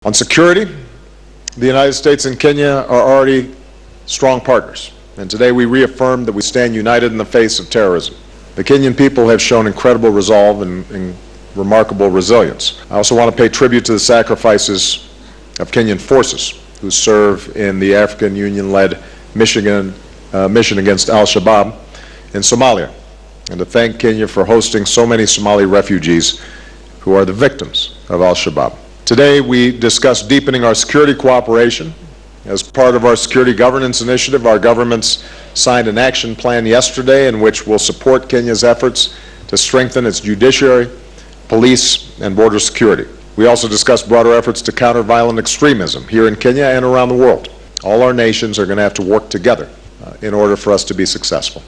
On security, the United States and Kenya are already strong partners, and today we reaffirm that we stand united in the face of terrorism. The Kenyan people have shown incredible resolve and remarkable resilience. I also want to pay tribute to the sacrifices of Kenyan forces who serve in the African Union-led mission against al-Shabaab in Somalia, and to thank Kenya for hosting so many Somali refugees who are the victims of al-Shabaab. Today we discuss deepening our security cooperation. As part of our security governance initiative, our governments signed an action plan yesterday in which we'll support Kenya's efforts to strengthen its judiciary, police, and border security. We also discussed broader efforts to counter violent extremism here in Kenya and around the world. All our nations are going to have to work together in order for us to be successful.